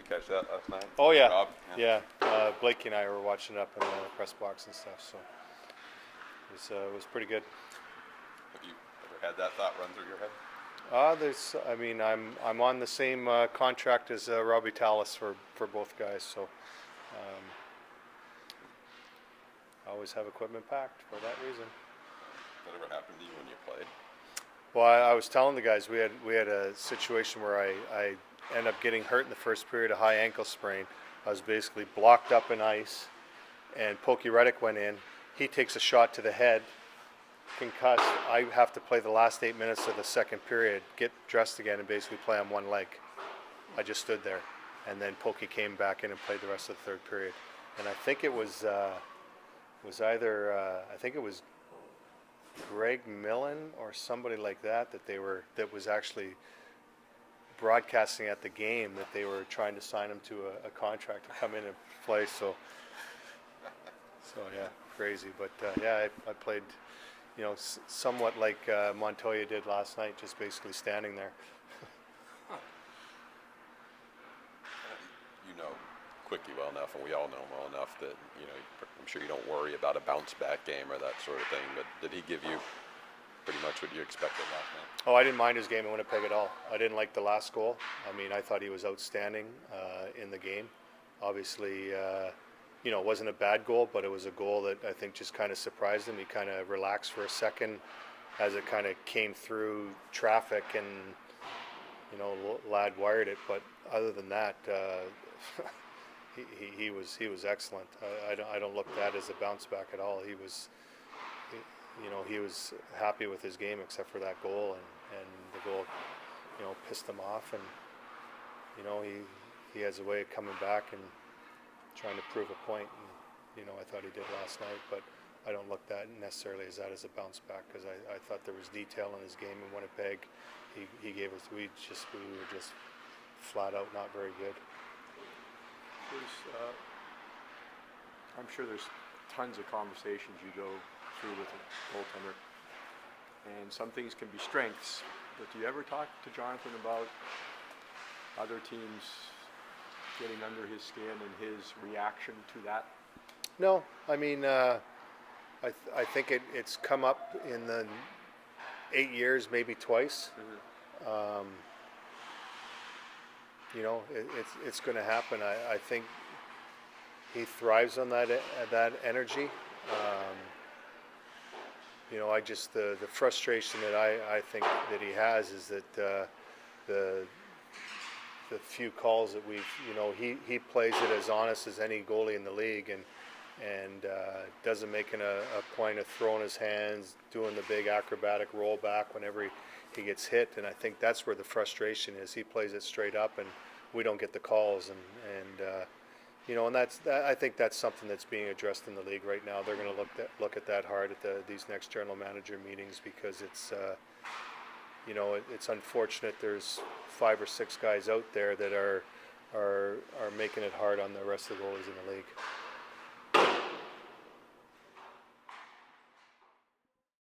catch that last night? Oh yeah, Rob? yeah. Blake and I were watching up in the press box and stuff, so it was pretty good. Have you ever had that thought run through your head? I mean, I'm on the same contract as Robbie Tallis for both guys, so I always have equipment packed for that reason. That ever happened to you when you played? Well, I was telling the guys we had a situation where I ended up getting hurt in the first period, a high ankle sprain. I was basically blocked up in ice, and Pokey Reddick went in. He takes a shot to the head, concussed. I have to play the last 8 minutes of the second period, get dressed again, and basically play on one leg. I just stood there, and then Pokey came back in and played the rest of the third period. And I think it was Greg Millen or somebody like that that was actually broadcasting at the game that they were trying to sign him to a contract to come in and play. So yeah, crazy. But yeah, I played, somewhat like Montoya did last night, just basically standing there. You know Quickie well enough, and we all know him well enough that I'm sure you don't worry about a bounce back game or that sort of thing. But did he give you pretty much what you expected last night? Oh, I didn't mind his game in Winnipeg at all. I didn't like the last goal. I mean, I thought he was outstanding in the game. Obviously, it wasn't a bad goal, but it was a goal that I think just kind of surprised him. He kind of relaxed for a second as it kind of came through traffic, and Ladd wired it. But other than that, he was excellent. I don't look at that as a bounce back at all. He was happy with his game except for that goal, and the goal, pissed him off, and he has a way of coming back and trying to prove a point, and I thought he did last night, but I don't look that necessarily as that as a bounce back, because I thought there was detail in his game in Winnipeg. He gave us we were just flat out not very good. I'm sure there's tons of conversations you go through with a goaltender, and some things can be strengths, but do you ever talk to Jonathan about other teams getting under his skin and his reaction to that? No, I mean, I think it's come up in the 8 years, maybe twice. Mm-hmm. It's going to happen. I think he thrives on that energy. The frustration that I think that he has is that the few calls that he plays it as honest as any goalie in the league, and doesn't make a point of throwing his hands, doing the big acrobatic rollback whenever he gets hit. And I think that's where the frustration is. He plays it straight up, and we don't get the calls, and I think that's something that's being addressed in the league right now. They're going to look at that hard at these next general manager meetings, because it's it's unfortunate. There's 5 or 6 guys out there that are making it hard on the rest of the goalies in the league.